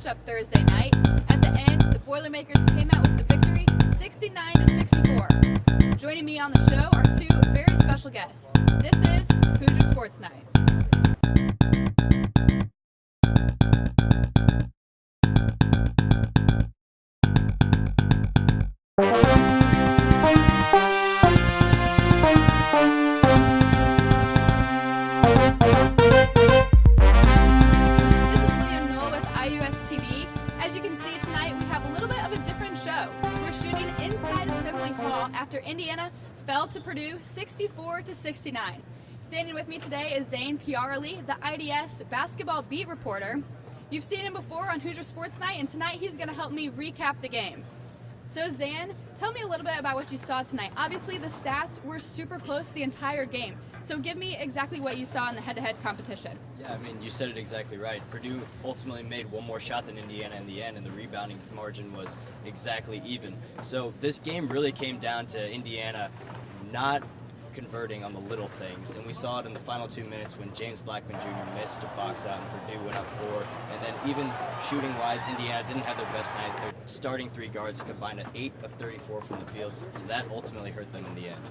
matchup Thursday night. At the end, the Boilermakers came out with the victory, 69-64. Joining me on the show are two very special guests. This is Hoosier Sports Night. After Indiana fell to Purdue 64-69. Standing with me today is Zane Piarli, the IDS basketball beat reporter. You've seen him before on Hoosier Sports Night, and tonight he's going to help me recap the game. So Zane, tell me a little bit about what you saw tonight. Obviously the stats were super close the entire game, so give me exactly what you saw in the head-to-head competition. Yeah, I mean, you said it exactly right. Purdue ultimately made one more shot than Indiana in the end, and the rebounding margin was exactly even. So this game really came down to Indiana not converting on the little things, and we saw it in the final 2 minutes when James Blackman Jr. missed a box out and Purdue went up 4, and then even shooting-wise, Indiana didn't have their best night. Their starting 3 guards combined at 8 of 34 from the field, so that ultimately hurt them in the end.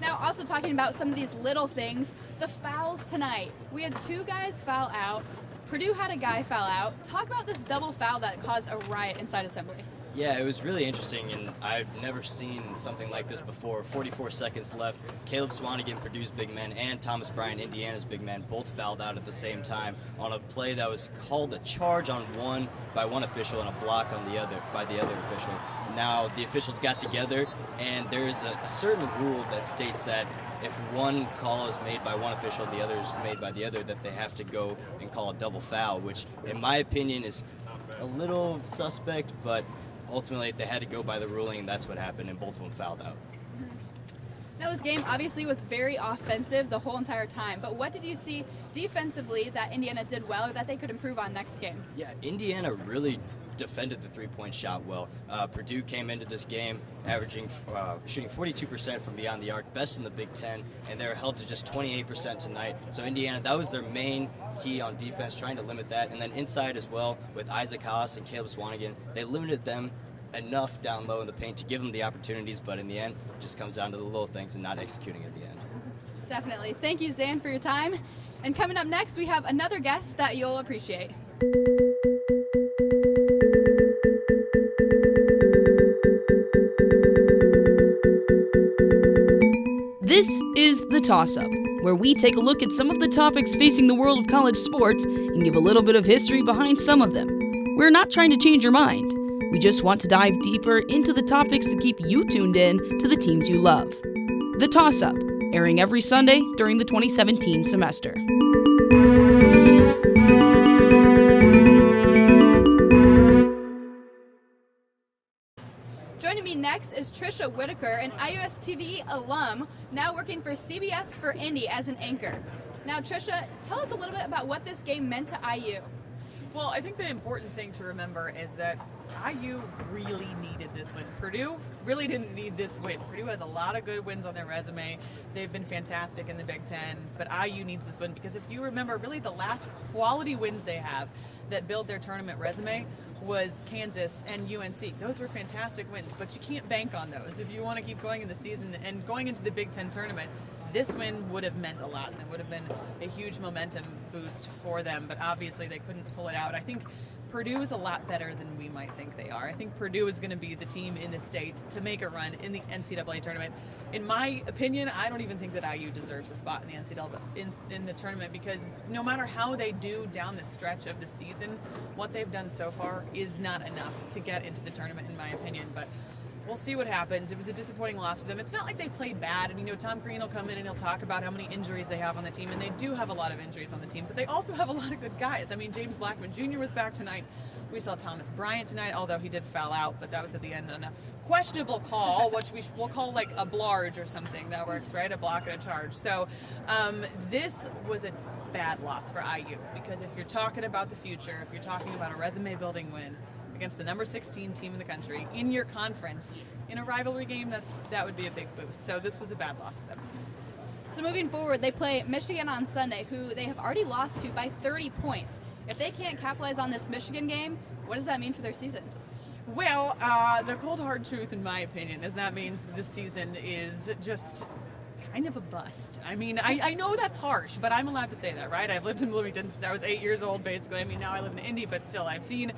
Now, also talking about some of these little things, the fouls tonight. We had 2 guys foul out. Purdue had a guy foul out. Talk about this double foul that caused a riot inside Assembly. Yeah, it was really interesting, and I've never seen something like this before. 44 seconds left. Caleb Swanigan, Purdue's big man, and Thomas Bryant, Indiana's big man, both fouled out at the same time on a play that was called a charge on one by one official and a block on the other by the other official. Now, the officials got together, and there's a certain rule that states that if one call is made by one official and the other is made by the other, that they have to go and call a double foul, which, in my opinion, is a little suspect, but ultimately, they had to go by the ruling, and that's what happened, and both of them fouled out. Now, this game obviously was very offensive the whole entire time, but what did you see defensively that Indiana did well or that they could improve on next game? Yeah, Indiana really defended the three-point shot well. Purdue came into this game shooting 42% from beyond the arc, best in the Big Ten, and they were held to just 28% tonight. So Indiana, that was their main key on defense, trying to limit that. And then inside as well, with Isaac Haas and Caleb Swanigan, they limited them enough down low in the paint to give them the opportunities, but in the end, it just comes down to the little things and not executing at the end. Definitely. Thank you, Zan, for your time. And coming up next, we have another guest that you'll appreciate. This is The Toss-Up, where we take a look at some of the topics facing the world of college sports and give a little bit of history behind some of them. We're not trying to change your mind. We just want to dive deeper into the topics that keep you tuned in to the teams you love. The Toss-Up, airing every Sunday during the 2017 semester. Joining me next is Trisha Whitaker, an IUS TV alum, now working for CBS for Indy as an anchor. Now, Trisha, tell us a little bit about what this game meant to IU. Well, I think the important thing to remember is that IU really needed this win. Purdue really didn't need this win. Purdue has a lot of good wins on their resume. They've been fantastic in the Big Ten, but IU needs this win because if you remember, really the last quality wins they have that build their tournament resume was Kansas and UNC. Those were fantastic wins, but you can't bank on those. If you want to keep going in the season and going into the Big Ten tournament, this win would have meant a lot, and it would have been a huge momentum boost for them, but obviously they couldn't pull it out. I think Purdue is a lot better than we might think they are. I think Purdue is going to be the team in the state to make a run in the NCAA tournament. In my opinion, I don't even think that IU deserves a spot in the NCAA in the tournament because no matter how they do down the stretch of the season, what they've done so far is not enough to get into the tournament, in my opinion. But we'll see what happens. It was a disappointing loss for them. It's not like they played bad, and Tom Green will come in and he'll talk about how many injuries they have on the team, and they do have a lot of injuries on the team, but they also have a lot of good guys. I mean, James Blackman Jr. was back tonight. We saw Thomas Bryant tonight, although he did foul out, but that was at the end on a questionable call, which we'll call like a blarge or something. That works, right? A block and a charge. So this was a bad loss for IU because if you're talking about the future, if you're talking about a resume-building win against the number 16 team in the country in your conference in a rivalry game, that would be a big boost. So this was a bad loss for them. So moving forward, they play Michigan on Sunday, who they have already lost to by 30 points. If they can't capitalize on this Michigan game, what does that mean for their season? Well, the cold hard truth, in my opinion, is that means this season is just kind of a bust. I mean, I know that's harsh, but I'm allowed to say that, right? I've lived in Bloomington since I was 8 years old, basically. I mean, now I live in Indy, but still, I've seen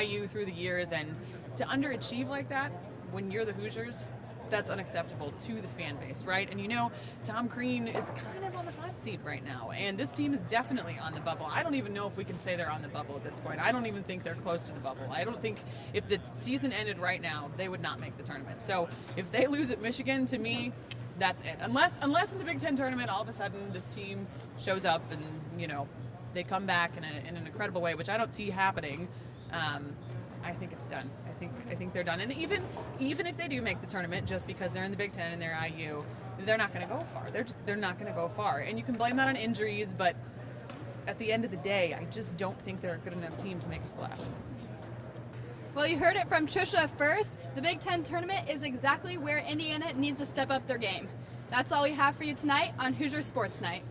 IU through the years, and to underachieve like that when you're the Hoosiers, that's unacceptable to the fan base, right? And you know, Tom Crean is kind of on the hot seat right now, and this team is definitely on the bubble. I don't even know if we can say they're on the bubble at this point. I don't even think they're close to the bubble. I don't think if the season ended right now, they would not make the tournament. So if they lose at Michigan, to me, that's it. Unless in the Big Ten tournament, all of a sudden this team shows up and, you know, they come back in an incredible way, which I don't see happening. I think it's done. I think they're done. And even if they do make the tournament, just because they're in the Big Ten and they're IU, they're not going to go far. They're not going to go far. And you can blame that on injuries, but at the end of the day, I just don't think they're a good enough team to make a splash. Well, you heard it from Trisha first. The Big Ten tournament is exactly where Indiana needs to step up their game. That's all we have for you tonight on Hoosier Sports Night.